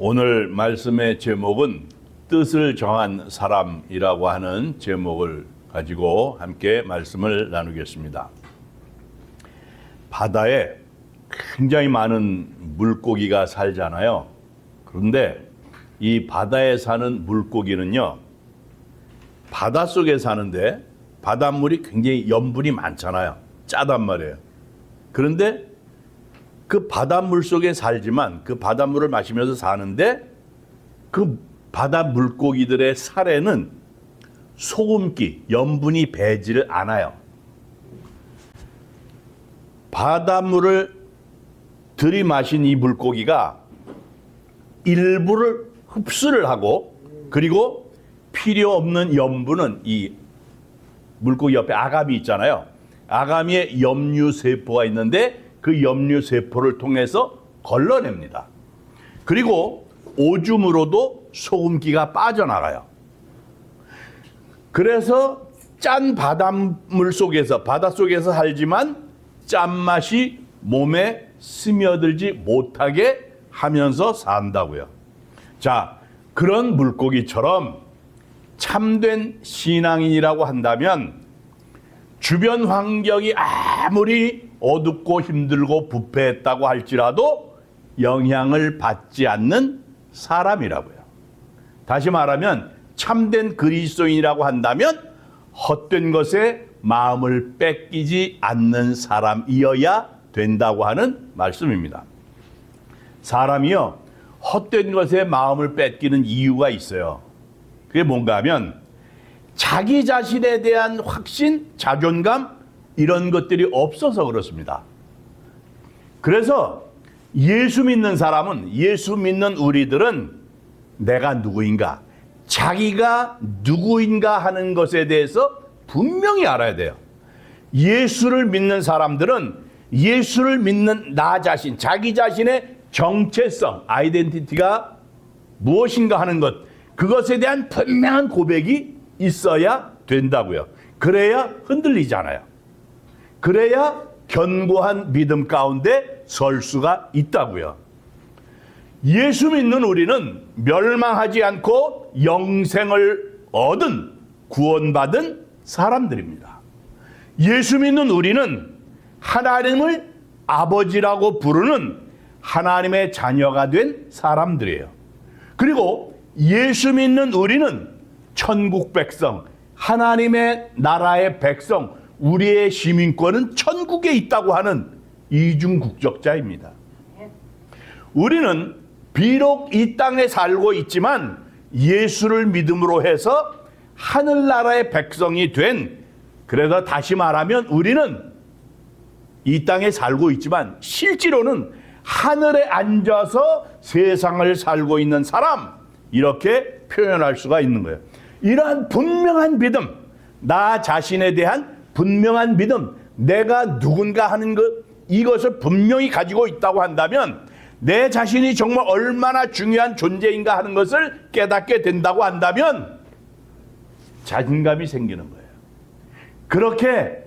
오늘 말씀의 제목은 뜻을 정한 사람이라고 하는 제목을 가지고 함께 말씀을 나누겠습니다. 바다에 굉장히 많은 물고기가 살잖아요. 그런데 이 바다에 사는 물고기는요, 바닷속에 사는데 바닷물이 굉장히 염분이 많잖아요. 짜단 말이에요. 그런데 그 바닷물 속에 살지만 그 바닷물을 마시면서 사는데 그 바다 물고기들의 살에는 소금기, 염분이 배지를 않아요. 바닷물을 들이마신 이 물고기가 일부를 흡수를 하고, 그리고 필요 없는 염분은 이 물고기 옆에 아가미 있잖아요. 아가미에 염류세포가 있는데 그 염류세포를 통해서 걸러냅니다. 그리고 오줌으로도 소금기가 빠져나가요. 그래서 짠 바닷물 속에서, 바닷속에서 살지만 짠맛이 몸에 스며들지 못하게 하면서 산다고요. 자, 그런 물고기처럼 참된 신앙인이라고 한다면 주변 환경이 아무리 어둡고 힘들고 부패했다고 할지라도 영향을 받지 않는 사람이라고요. 다시 말하면 참된 그리스도인이라고 한다면 헛된 것에 마음을 뺏기지 않는 사람이어야 된다고 하는 말씀입니다. 사람이요, 헛된 것에 마음을 뺏기는 이유가 있어요. 그게 뭔가 하면 자기 자신에 대한 확신, 자존감, 이런 것들이 없어서 그렇습니다. 그래서 예수 믿는 사람은, 예수 믿는 우리들은 내가 누구인가, 자기가 누구인가 하는 것에 대해서 분명히 알아야 돼요. 예수를 믿는 사람들은 예수를 믿는 나 자신, 자기 자신의 정체성, 아이덴티티가 무엇인가 하는 것, 그것에 대한 분명한 고백이 있어야 된다고요. 그래야 흔들리잖아요. 그래야 견고한 믿음 가운데 설 수가 있다고요. 예수 믿는 우리는 멸망하지 않고 영생을 얻은, 구원받은 사람들입니다. 예수 믿는 우리는 하나님을 아버지라고 부르는 하나님의 자녀가 된 사람들이에요. 그리고 예수 믿는 우리는 천국 백성, 하나님의 나라의 백성, 우리의 시민권은 천국에 있다고 하는 이중 국적자입니다. 우리는 비록 이 땅에 살고 있지만 예수를 믿음으로 해서 하늘나라의 백성이 된, 그래서 다시 말하면 우리는 이 땅에 살고 있지만 실제로는 하늘에 앉아서 세상을 살고 있는 사람, 이렇게 표현할 수가 있는 거예요. 이러한 분명한 믿음, 나 자신에 대한 분명한 믿음, 내가 누군가 하는 것, 이것을 분명히 가지고 있다고 한다면 내 자신이 정말 얼마나 중요한 존재인가 하는 것을 깨닫게 된다고 한다면 자신감이 생기는 거예요. 그렇게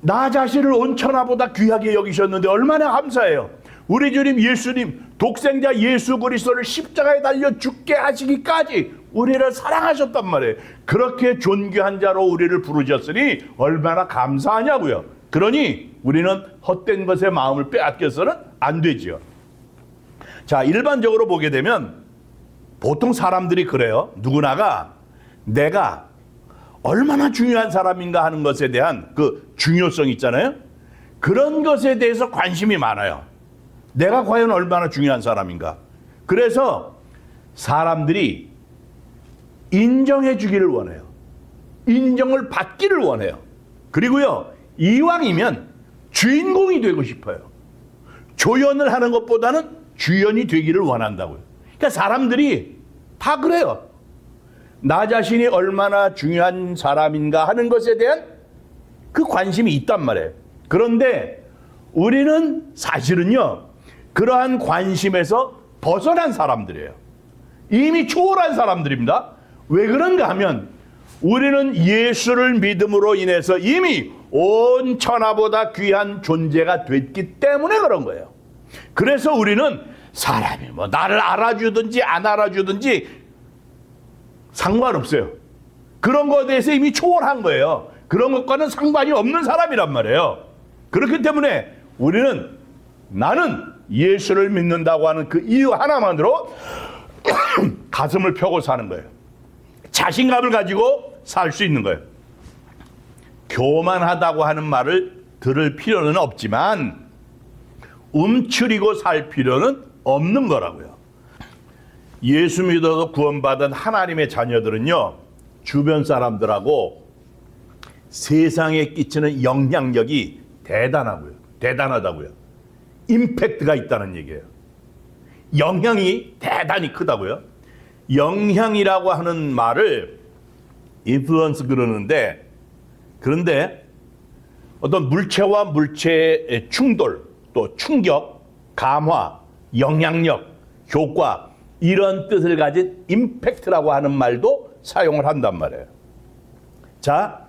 나 자신을 온 천하보다 귀하게 여기셨는데 얼마나 감사해요. 우리 주님 예수님, 독생자 예수 그리스도를 십자가에 달려 죽게 하시기까지 우리를 사랑하셨단 말이에요. 그렇게 존귀한 자로 우리를 부르셨으니 얼마나 감사하냐고요. 그러니 우리는 헛된 것에 마음을 빼앗겨서는 안 되지요. 자, 일반적으로 보게 되면 보통 사람들이 그래요. 누구나가 내가 얼마나 중요한 사람인가 하는 것에 대한 그 중요성 있잖아요. 그런 것에 대해서 관심이 많아요. 내가 과연 얼마나 중요한 사람인가. 그래서 사람들이 인정해 주기를 원해요. 인정을 받기를 원해요. 그리고요, 이왕이면 주인공이 되고 싶어요. 조연을 하는 것보다는 주연이 되기를 원한다고요. 그러니까 사람들이 다 그래요. 나 자신이 얼마나 중요한 사람인가 하는 것에 대한 그 관심이 있단 말이에요. 그런데 우리는 사실은요, 그러한 관심에서 벗어난 사람들이에요. 이미 초월한 사람들입니다. 왜 그런가 하면 우리는 예수를 믿음으로 인해서 이미 온 천하보다 귀한 존재가 됐기 때문에 그런 거예요. 그래서 우리는 사람이 뭐 나를 알아주든지 안 알아주든지 상관없어요. 그런 것에 대해서 이미 초월한 거예요. 그런 것과는 상관이 없는 사람이란 말이에요. 그렇기 때문에 나는 예수를 믿는다고 하는 그 이유 하나만으로 가슴을 펴고 사는 거예요. 자신감을 가지고 살 수 있는 거예요. 교만하다고 하는 말을 들을 필요는 없지만 움츠리고 살 필요는 없는 거라고요. 예수 믿어서 구원받은 하나님의 자녀들은요, 주변 사람들하고 세상에 끼치는 영향력이 대단하다고요. 임팩트가 있다는 얘기예요. 영향이 대단히 크다고요. 영향이라고 하는 말을 인플루언스 그런데 어떤 물체와 물체의 충돌, 또 충격, 감화, 영향력, 효과, 이런 뜻을 가진 임팩트라고 하는 말도 사용을 한단 말이에요. 자,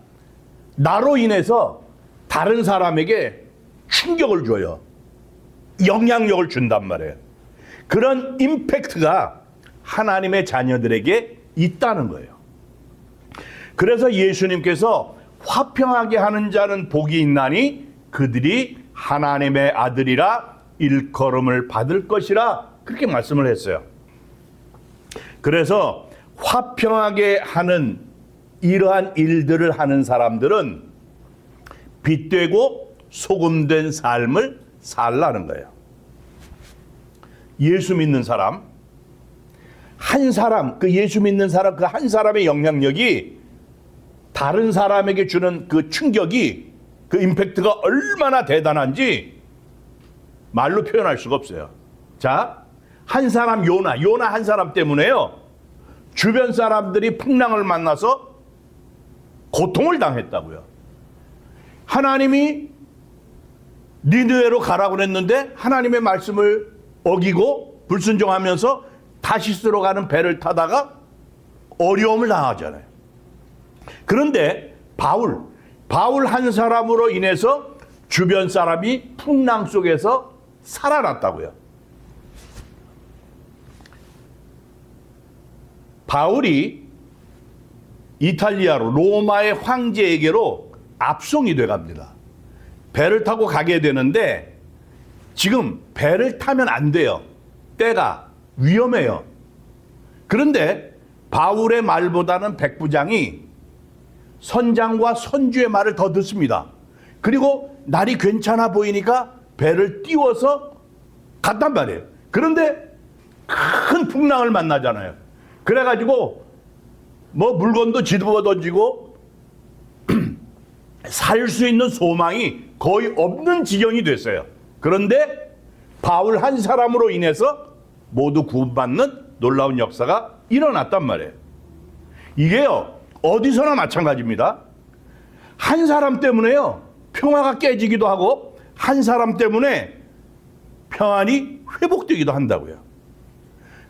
나로 인해서 다른 사람에게 충격을 줘요. 영향력을 준단 말이에요. 그런 임팩트가 하나님의 자녀들에게 있다는 거예요. 그래서 예수님께서 화평하게 하는 자는 복이 있나니 그들이 하나님의 아들이라 일컬음을 받을 것이라, 그렇게 말씀을 했어요. 그래서 화평하게 하는 이러한 일들을 하는 사람들은 빛되고 소금된 삶을 살라는 거예요. 예수 믿는 사람, 그 예수 믿는 사람, 그 한 사람의 영향력이 다른 사람에게 주는 그 충격이, 그 임팩트가 얼마나 대단한지 말로 표현할 수가 없어요. 자, 한 사람 요나 한 사람 때문에요, 주변 사람들이 풍랑을 만나서 고통을 당했다고요. 하나님이 니느웨로 가라고 했는데 하나님의 말씀을 어기고 불순종하면서 다시스로 가는 배를 타다가 어려움을 당하잖아요. 그런데 바울 한 사람으로 인해서 주변 사람이 풍랑 속에서 살아났다고요. 바울이 이탈리아로, 로마의 황제에게로 압송이 돼갑니다. 배를 타고 가게 되는데 지금 배를 타면 안 돼요. 때가 위험해요. 그런데 바울의 말보다는 백부장이 선장과 선주의 말을 더 듣습니다. 그리고 날이 괜찮아 보이니까 배를 띄워서 갔단 말이에요. 그런데 큰 풍랑을 만나잖아요. 그래가지고 뭐 물건도 뒤집어 던지고 살 수 있는 소망이 거의 없는 지경이 됐어요. 그런데 바울 한 사람으로 인해서 모두 구원받는 놀라운 역사가 일어났단 말이에요. 이게요, 어디서나 마찬가지입니다. 한 사람 때문에요, 평화가 깨지기도 하고 한 사람 때문에 평안이 회복되기도 한다고요.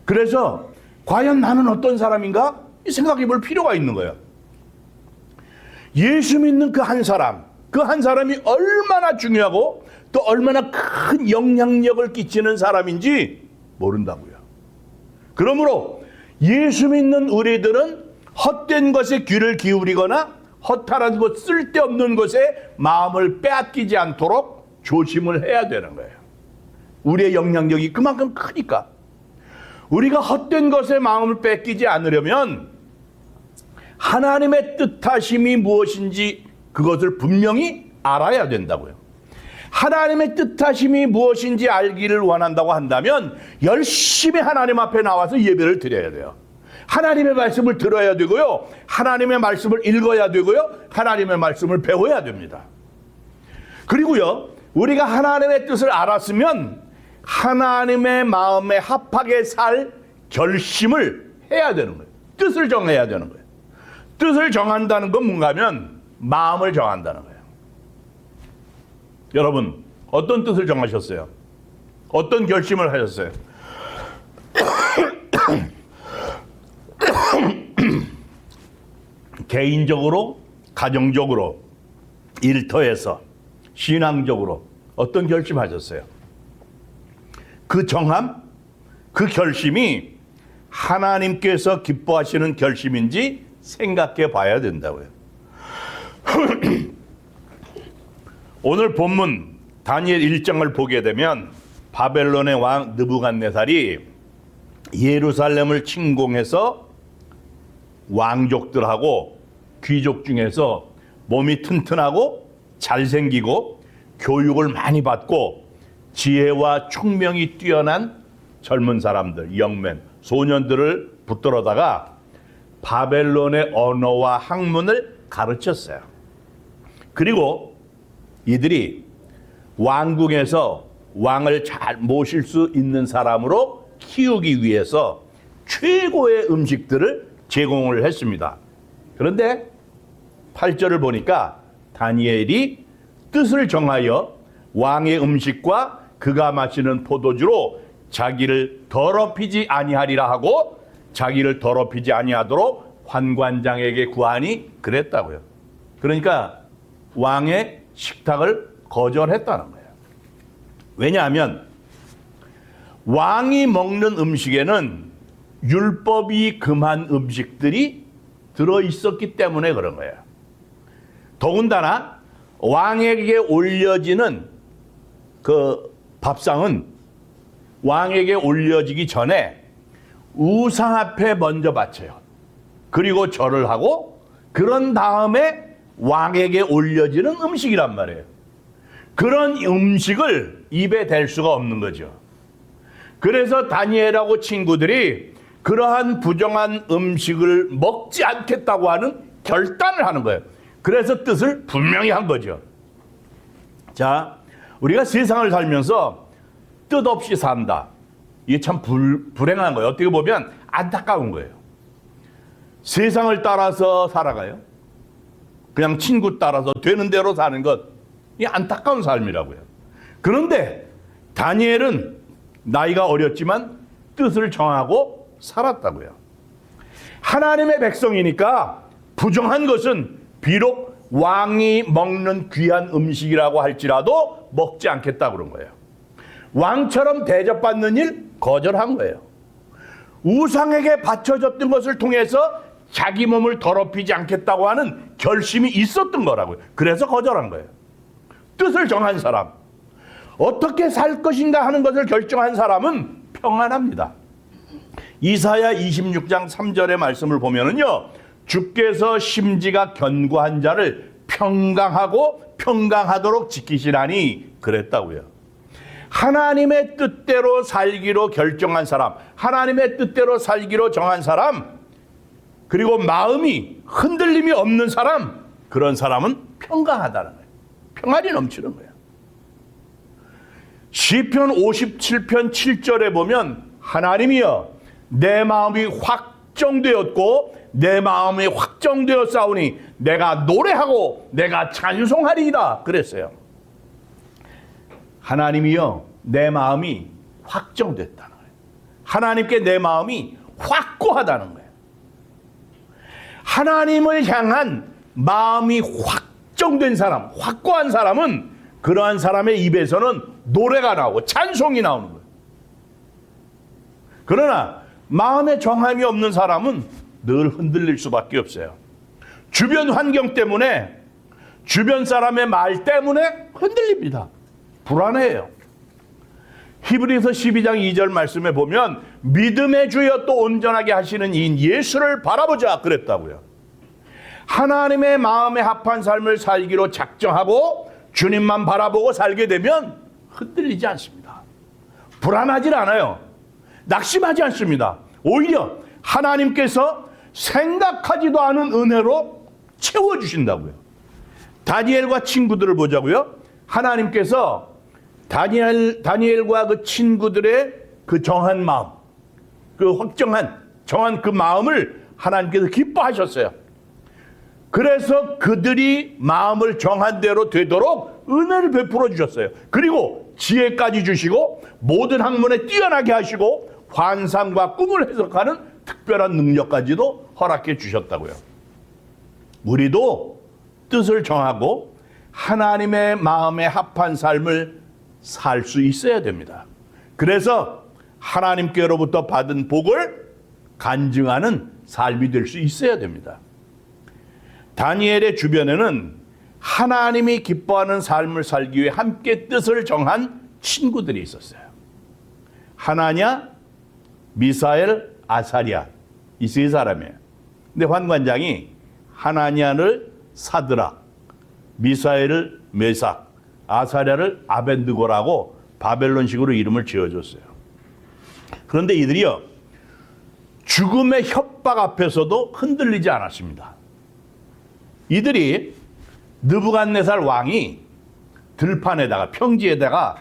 그래서 과연 나는 어떤 사람인가 생각해 볼 필요가 있는 거예요. 예수 믿는 그 한 사람이 얼마나 중요하고 또 얼마나 큰 영향력을 끼치는 사람인지 모른다고요. 그러므로 예수 믿는 우리들은 헛된 것에 귀를 기울이거나 허탈한 것, 쓸데없는 것에 마음을 빼앗기지 않도록 조심을 해야 되는 거예요. 우리의 영향력이 그만큼 크니까. 우리가 헛된 것에 마음을 뺏기지 않으려면 하나님의 뜻하심이 무엇인지 그것을 분명히 알아야 된다고요. 하나님의 뜻하심이 무엇인지 알기를 원한다고 한다면 열심히 하나님 앞에 나와서 예배를 드려야 돼요. 하나님의 말씀을 들어야 되고요, 하나님의 말씀을 읽어야 되고요, 하나님의 말씀을 배워야 됩니다. 그리고요, 우리가 하나님의 뜻을 알았으면 하나님의 마음에 합하게 살 결심을 해야 되는 거예요. 뜻을 정해야 되는 거예요. 뜻을 정한다는 건 뭔가 하면 마음을 정한다는 거예요. 여러분, 어떤 뜻을 정하셨어요? 어떤 결심을 하셨어요? 개인적으로, 가정적으로, 일터에서, 신앙적으로 어떤 결심하셨어요? 그 정함, 그 결심이 하나님께서 기뻐하시는 결심인지 생각해 봐야 된다고요. 오늘 본문 다니엘 1장을 보게 되면 바벨론의 왕 느부갓네살이 예루살렘을 침공해서 왕족들하고 귀족 중에서 몸이 튼튼하고 잘생기고 교육을 많이 받고 지혜와 총명이 뛰어난 젊은 사람들, 영맨, 소년들을 붙들어다가 바벨론의 언어와 학문을 가르쳤어요. 그리고 이들이 왕궁에서 왕을 잘 모실 수 있는 사람으로 키우기 위해서 최고의 음식들을 제공을 했습니다. 그런데 8절을 보니까 다니엘이 뜻을 정하여 왕의 음식과 그가 마시는 포도주로 자기를 더럽히지 아니하리라 하고 자기를 더럽히지 아니하도록 환관장에게 구하니 그랬다고요. 그러니까 왕의 식탁을 거절했다는 거예요. 왜냐하면 왕이 먹는 음식에는 율법이 금한 음식들이 들어있었기 때문에 그런 거예요. 더군다나 왕에게 올려지는 그 밥상은 왕에게 올려지기 전에 우상 앞에 먼저 바쳐요. 그리고 절을 하고 그런 다음에 왕에게 올려지는 음식이란 말이에요. 그런 음식을 입에 댈 수가 없는 거죠. 그래서 다니엘하고 친구들이 그러한 부정한 음식을 먹지 않겠다고 하는 결단을 하는 거예요. 그래서 뜻을 분명히 한 거죠. 자, 우리가 세상을 살면서 뜻없이 산다. 이게 참 불행한 거예요. 어떻게 보면 안타까운 거예요. 세상을 따라서 살아가요. 그냥 친구 따라서 되는 대로 사는 것. 이 안타까운 삶이라고요. 그런데 다니엘은 나이가 어렸지만 뜻을 정하고 살았다고요. 하나님의 백성이니까 부정한 것은 비록 왕이 먹는 귀한 음식이라고 할지라도 먹지 않겠다 그런 거예요. 왕처럼 대접받는 일 거절한 거예요. 우상에게 바쳐졌던 것을 통해서 자기 몸을 더럽히지 않겠다고 하는 결심이 있었던 거라고요. 그래서 거절한 거예요. 뜻을 정한 사람, 어떻게 살 것인가 하는 것을 결정한 사람은 평안합니다. 이사야 26장 3절의 말씀을 보면은요, 주께서 심지가 견고한 자를 평강하고 평강하도록 지키시라니 그랬다고요. 하나님의 뜻대로 살기로 결정한 사람, 하나님의 뜻대로 살기로 정한 사람, 그리고 마음이 흔들림이 없는 사람, 그런 사람은 평강하다는 거예요. 평안이 넘치는 거예요. 시편 57편 7절에 보면 하나님이여 내 마음이 확정되었고 내 마음이 확정되었사오니 내가 노래하고 내가 찬송하리이다 그랬어요. 하나님이여 내 마음이 확정됐다는 거예요. 하나님께 내 마음이 확고하다는 거예요. 하나님을 향한 마음이 확정된 사람, 확고한 사람은 그러한 사람의 입에서는 노래가 나오고 찬송이 나오는 거예요. 그러나 마음에 정함이 없는 사람은 늘 흔들릴 수밖에 없어요. 주변 환경 때문에, 주변 사람의 말 때문에 흔들립니다. 불안해요. 히브리서 12장 2절 말씀에 보면 믿음의 주여 또 온전하게 하시는 이인 예수를 바라보자 그랬다고요. 하나님의 마음에 합한 삶을 살기로 작정하고 주님만 바라보고 살게 되면 흔들리지 않습니다. 불안하지 않아요. 낙심하지 않습니다. 오히려 하나님께서 생각하지도 않은 은혜로 채워주신다고요. 다니엘과 친구들을 보자고요. 하나님께서 다니엘과 그 친구들의 그 정한 마음, 그 정한 그 마음을 하나님께서 기뻐하셨어요. 그래서 그들이 마음을 정한 대로 되도록 은혜를 베풀어 주셨어요. 그리고 지혜까지 주시고 모든 학문에 뛰어나게 하시고 환상과 꿈을 해석하는 특별한 능력까지도 허락해 주셨다고요. 우리도 뜻을 정하고 하나님의 마음에 합한 삶을 살 수 있어야 됩니다. 그래서 하나님께로부터 받은 복을 간증하는 삶이 될 수 있어야 됩니다. 다니엘의 주변에는 하나님이 기뻐하는 삶을 살기 위해 함께 뜻을 정한 친구들이 있었어요. 하나냐, 미사엘, 아사랴, 이 세 사람이에요. 근데 환관장이 하나냐를 사드락, 미사엘을 메삭, 아사랴를 아벤드고라고 바벨론식으로 이름을 지어줬어요. 그런데 이들이요, 죽음의 협박 앞에서도 흔들리지 않았습니다. 이들이 느부갓네살 왕이 들판에다가, 평지에다가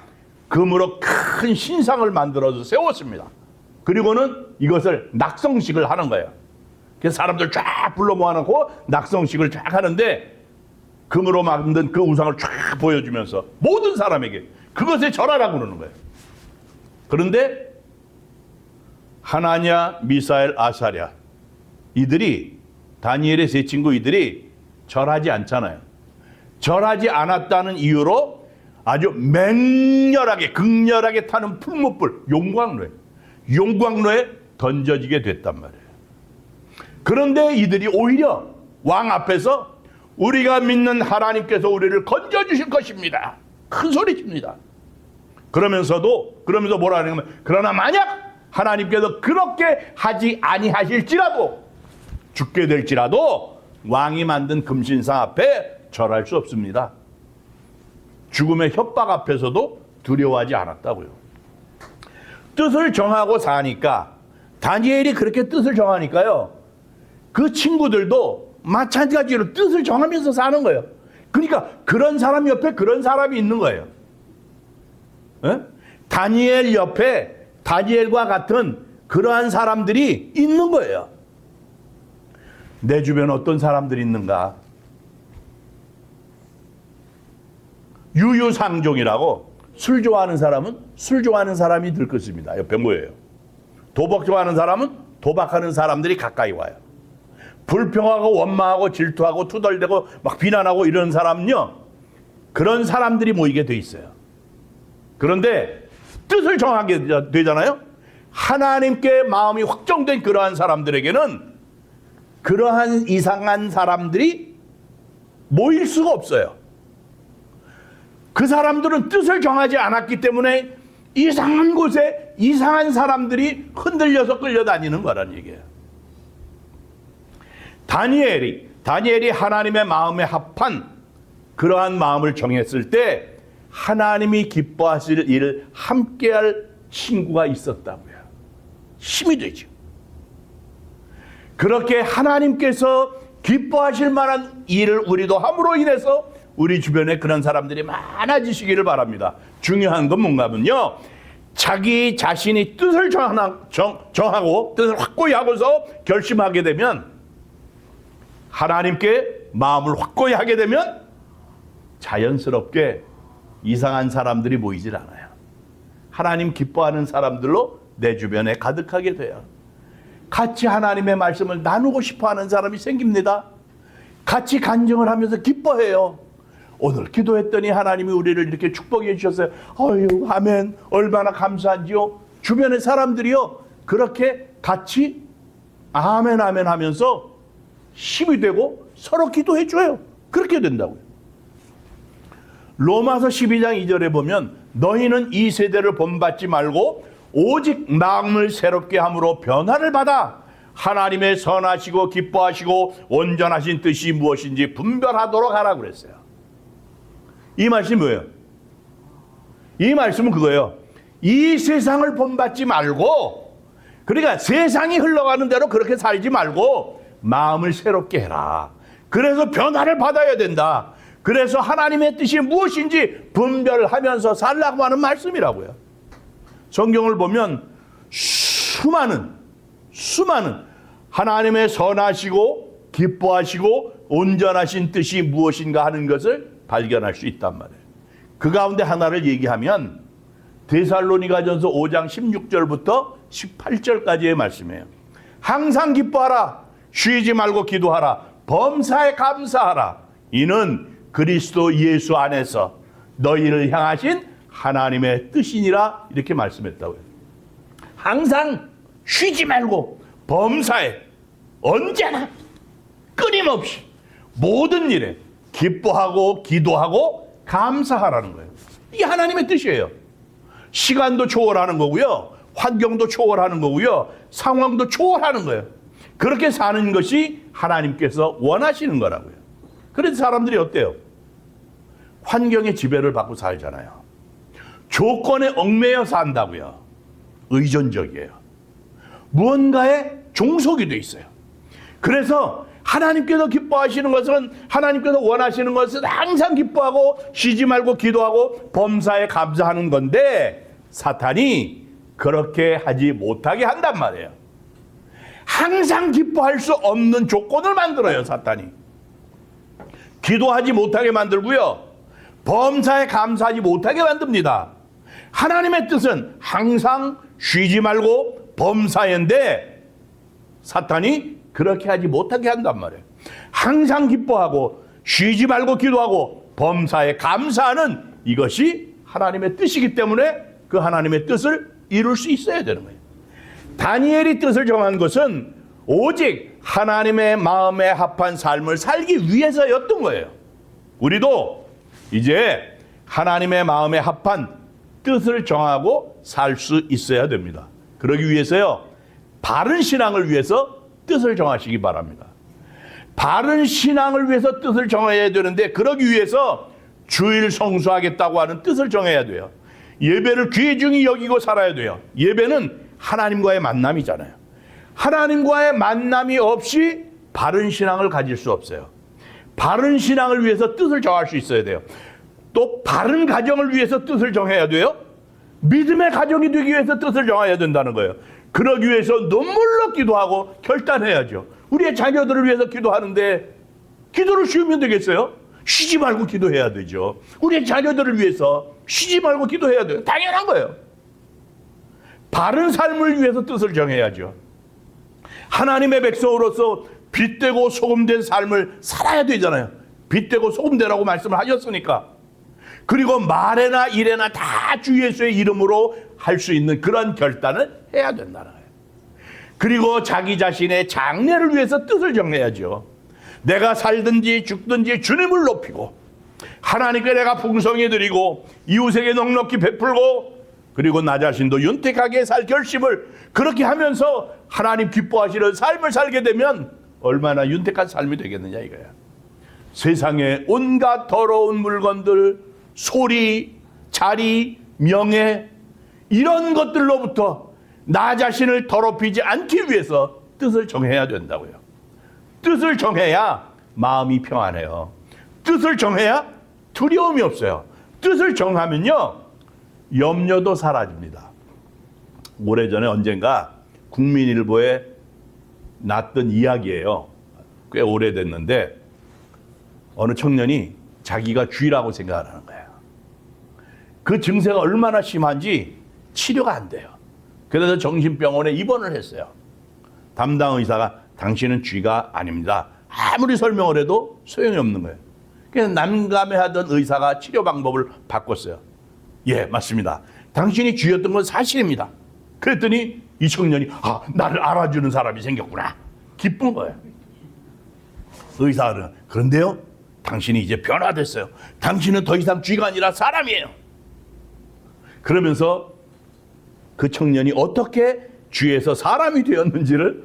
금으로 큰 신상을 만들어서 세웠습니다. 그리고는 이것을 낙성식을 하는 거예요. 그래서 사람들 쫙 불러 모아놓고 낙성식을 쫙 하는데, 금으로 만든 그 우상을 쫙 보여주면서 모든 사람에게 그것에 절하라고 그러는 거예요. 그런데 하나냐, 미사엘, 아사랴, 이들이, 다니엘의 세 친구 이들이 절하지 않잖아요. 절하지 않았다는 이유로 아주 맹렬하게, 극렬하게 타는 풀무불, 용광로에 던져지게 됐단 말이에요. 그런데 이들이 오히려 왕 앞에서 우리가 믿는 하나님께서 우리를 건져주실 것입니다, 큰 소리칩니다. 그러면서 뭐라 하냐면, 그러나 만약 하나님께서 그렇게 하지 아니하실지라도, 죽게 될지라도 왕이 만든 금신상 앞에 절할 수 없습니다. 죽음의 협박 앞에서도 두려워하지 않았다고요. 뜻을 정하고 사니까, 다니엘이 그렇게 뜻을 정하니까요, 그 친구들도 마찬가지로 뜻을 정하면서 사는 거예요. 그러니까 그런 사람 옆에 그런 사람이 있는 거예요. 에? 다니엘 옆에 다니엘과 같은 그러한 사람들이 있는 거예요. 내 주변에 어떤 사람들이 있는가? 유유상종이라고, 술 좋아하는 사람은 술 좋아하는 사람이 들것입니다. 옆에 뭐예요? 도박 좋아하는 사람은 도박하는 사람들이 가까이 와요. 불평하고 원망하고 질투하고 투덜대고 막 비난하고 이런 사람은요, 그런 사람들이 모이게 돼 있어요. 그런데 뜻을 정하게 되잖아요. 하나님께 마음이 확정된 그러한 사람들에게는 그러한 이상한 사람들이 모일 수가 없어요. 그 사람들은 뜻을 정하지 않았기 때문에 이상한 곳에 이상한 사람들이 흔들려서 끌려다니는 거란 얘기예요. 다니엘이 하나님의 마음에 합한 그러한 마음을 정했을 때 하나님이 기뻐하실 일을 함께할 친구가 있었다고요. 힘이 되죠. 그렇게 하나님께서 기뻐하실 만한 일을 우리도 함으로 인해서 우리 주변에 그런 사람들이 많아지시기를 바랍니다. 중요한 건 뭔가면요, 자기 자신이 뜻을 정하고 뜻을 확고히 하고서 결심하게 되면, 하나님께 마음을 확고히 하게 되면 자연스럽게 이상한 사람들이 모이질 않아요. 하나님 기뻐하는 사람들로 내 주변에 가득하게 돼요. 같이 하나님의 말씀을 나누고 싶어하는 사람이 생깁니다. 같이 간증을 하면서 기뻐해요. 오늘 기도했더니 하나님이 우리를 이렇게 축복해 주셨어요. 어휴, 아멘. 얼마나 감사한지요. 주변의 사람들이요, 그렇게 같이 아멘 아멘 하면서 힘이 되고 서로 기도해 줘요. 그렇게 된다고요. 로마서 12장 2절에 보면, 너희는 이 세대를 본받지 말고 오직 마음을 새롭게 함으로 변화를 받아 하나님의 선하시고 기뻐하시고 온전하신 뜻이 무엇인지 분별하도록 하라고 그랬어요. 이 말씀이 뭐예요? 이 말씀은 그거예요. 이 세상을 본받지 말고, 그러니까 세상이 흘러가는 대로 그렇게 살지 말고 마음을 새롭게 해라. 그래서 변화를 받아야 된다. 그래서 하나님의 뜻이 무엇인지 분별하면서 살라고 하는 말씀이라고요. 성경을 보면 수많은 하나님의 선하시고 기뻐하시고 온전하신 뜻이 무엇인가 하는 것을 발견할 수 있단 말이에요. 그 가운데 하나를 얘기하면 데살로니가전서 5장 16절부터 18절까지의 말씀이에요. 항상 기뻐하라. 쉬지 말고 기도하라. 범사에 감사하라. 이는 그리스도 예수 안에서 너희를 향하신 하나님의 뜻이니라. 이렇게 말씀했다고요. 항상 쉬지 말고 범사에 언제나 끊임없이 모든 일에 기뻐하고 기도하고 감사하라는 거예요. 이게 하나님의 뜻이에요. 시간도 초월하는 거고요. 환경도 초월하는 거고요. 상황도 초월하는 거예요. 그렇게 사는 것이 하나님께서 원하시는 거라고요. 그래서 사람들이 어때요? 환경의 지배를 받고 살잖아요. 조건에 얽매여 산다고요. 의존적이에요. 무언가에 종속이 돼 있어요. 그래서 하나님께서 기뻐하시는 것은, 하나님께서 원하시는 것은 항상 기뻐하고 쉬지 말고 기도하고 범사에 감사하는 건데, 사탄이 그렇게 하지 못하게 한단 말이에요. 항상 기뻐할 수 없는 조건을 만들어요, 사탄이. 기도하지 못하게 만들고요. 범사에 감사하지 못하게 만듭니다. 하나님의 뜻은 항상 쉬지 말고 범사인데 사탄이 그렇게 하지 못하게 한단 말이에요. 항상 기뻐하고 쉬지 말고 기도하고 범사에 감사하는 이것이 하나님의 뜻이기 때문에 그 하나님의 뜻을 이룰 수 있어야 되는 거예요. 다니엘이 뜻을 정한 것은 오직 하나님의 마음에 합한 삶을 살기 위해서였던 거예요. 우리도 이제 하나님의 마음에 합한 뜻을 정하고 살 수 있어야 됩니다. 그러기 위해서요, 바른 신앙을 위해서 뜻을 정하시기 바랍니다. 바른 신앙을 위해서 뜻을 정해야 되는데, 그러기 위해서 주일 성수하겠다고 하는 뜻을 정해야 돼요. 예배를 귀중히 여기고 살아야 돼요. 예배는 하나님과의 만남이잖아요. 하나님과의 만남이 없이 바른 신앙을 가질 수 없어요. 바른 신앙을 위해서 뜻을 정할 수 있어야 돼요. 또 바른 가정을 위해서 뜻을 정해야 돼요. 믿음의 가정이 되기 위해서 뜻을 정해야 된다는 거예요. 그러기 위해서 눈물로 기도하고 결단해야죠. 우리의 자녀들을 위해서 기도하는데 기도를 쉬우면 되겠어요? 쉬지 말고 기도해야 되죠. 우리의 자녀들을 위해서 쉬지 말고 기도해야 돼요. 당연한 거예요. 바른 삶을 위해서 뜻을 정해야죠. 하나님의 백성으로서 빛되고 소금된 삶을 살아야 되잖아요. 빛되고 소금되라고 말씀을 하셨으니까. 그리고 말에나 일에나 다 주 예수의 이름으로 할 수 있는 그런 결단을 해야 된다는 거예요. 그리고 자기 자신의 장래를 위해서 뜻을 정해야죠. 내가 살든지 죽든지 주님을 높이고 하나님께 내가 풍성히 드리고 이웃에게 넉넉히 베풀고 그리고 나 자신도 윤택하게 살 결심을 그렇게 하면서 하나님 기뻐하시는 삶을 살게 되면 얼마나 윤택한 삶이 되겠느냐 이거야. 세상에 온갖 더러운 물건들, 소리, 자리, 명예 이런 것들로부터 나 자신을 더럽히지 않기 위해서 뜻을 정해야 된다고요. 뜻을 정해야 마음이 평안해요. 뜻을 정해야 두려움이 없어요. 뜻을 정하면요, 염려도 사라집니다. 오래전에 언젠가 국민일보에 났던 이야기예요. 꽤 오래됐는데 어느 청년이 자기가 쥐라고 생각을 하는 거예요. 그 증세가 얼마나 심한지 치료가 안 돼요. 그래서 정신병원에 입원을 했어요. 담당 의사가 당신은 쥐가 아닙니다. 아무리 설명을 해도 소용이 없는 거예요. 그래서 난감해하던 의사가 치료 방법을 바꿨어요. 예, 맞습니다. 당신이 쥐였던 건 사실입니다. 그랬더니 이 청년이 나를 알아주는 사람이 생겼구나. 기쁜 거예요. 의사는 그런데요, 당신이 이제 변화됐어요. 당신은 더 이상 쥐가 아니라 사람이에요. 그러면서 그 청년이 어떻게 쥐에서 사람이 되었는지를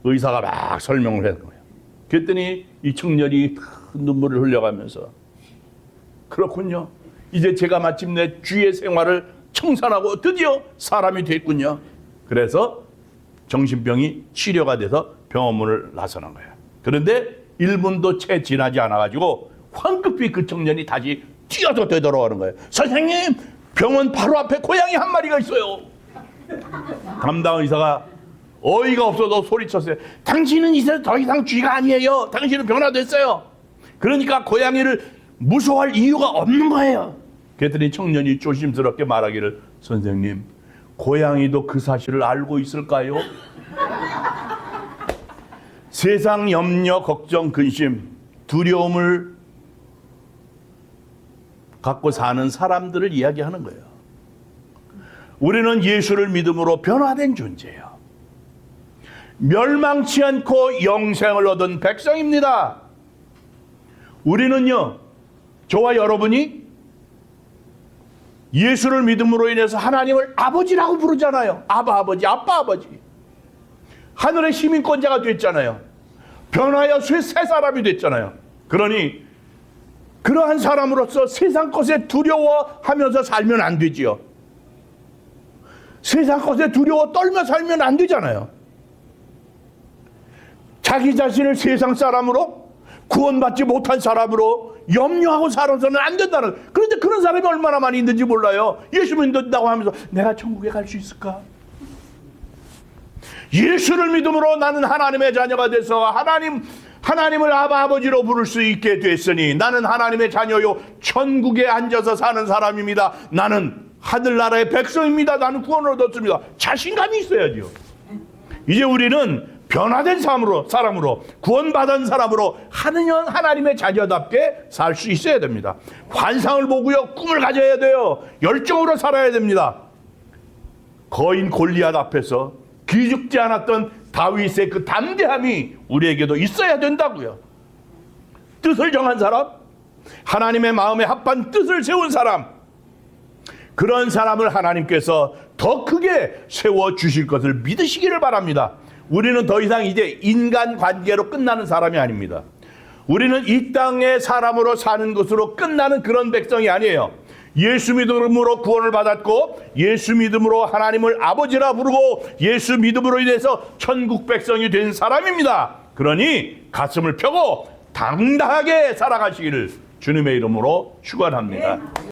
의사가 막 설명을 했던 거예요. 그랬더니 이 청년이 눈물을 흘려가면서 그렇군요. 이제 제가 마침내 쥐의 생활을 청산하고 드디어 사람이 됐군요. 그래서 정신병이 치료가 돼서 병원문을 나서는 거예요. 그런데 1분도 채 지나지 않아가지고 황급히 그 청년이 다시 뛰어서 되돌아오는 거예요. 선생님, 병원 바로 앞에 고양이 한 마리가 있어요. 담당 의사가 어이가 없어서 소리쳤어요. 당신은 이제 더 이상 쥐가 아니에요. 당신은 변화됐어요. 그러니까 고양이를 무서워할 이유가 없는 거예요. 그랬더니 청년이 조심스럽게 말하기를, 선생님, 고양이도 그 사실을 알고 있을까요? 세상 염려, 걱정, 근심, 두려움을 갖고 사는 사람들을 이야기하는 거예요. 우리는 예수를 믿음으로 변화된 존재예요. 멸망치 않고 영생을 얻은 백성입니다. 우리는요, 저와 여러분이 예수를 믿음으로 인해서 하나님을 아버지라고 부르잖아요. 아바 아버지, 아빠 아버지. 하늘의 시민권자가 됐잖아요. 변하여 새 사람이 됐잖아요. 그러니 그러한 사람으로서 세상 것에 두려워하면서 살면 안 되지요. 세상 것에 두려워 떨며 살면 안 되잖아요. 자기 자신을 세상 사람으로, 구원받지 못한 사람으로 염려하고 살아서는 안 된다는. 그런데 그런 사람이 얼마나 많이 있는지 몰라요. 예수 믿는다고 하면서 내가 천국에 갈 수 있을까? 예수를 믿음으로 나는 하나님의 자녀가 돼서 하나님을 아바 아버지로 부를 수 있게 됐으니 나는 하나님의 자녀요 천국에 앉아서 사는 사람입니다. 나는 하늘나라의 백성입니다. 나는 구원을 얻었습니다. 자신감이 있어야죠. 이제 우리는 변화된 사람으로 구원받은 사람으로 하나님의 자녀답게 살 수 있어야 됩니다. 환상을 보고요, 꿈을 가져야 돼요. 열정으로 살아야 됩니다. 거인 골리앗 앞에서 기죽지 않았던 다윗의 그 담대함이 우리에게도 있어야 된다고요. 뜻을 정한 사람, 하나님의 마음에 합한 뜻을 세운 사람, 그런 사람을 하나님께서 더 크게 세워주실 것을 믿으시기를 바랍니다. 우리는 더 이상 이제 인간관계로 끝나는 사람이 아닙니다. 우리는 이 땅의 사람으로 사는 것으로 끝나는 그런 백성이 아니에요. 예수 믿음으로 구원을 받았고 예수 믿음으로 하나님을 아버지라 부르고 예수 믿음으로 인해서 천국 백성이 된 사람입니다. 그러니 가슴을 펴고 당당하게 살아가시기를 주님의 이름으로 축원합니다.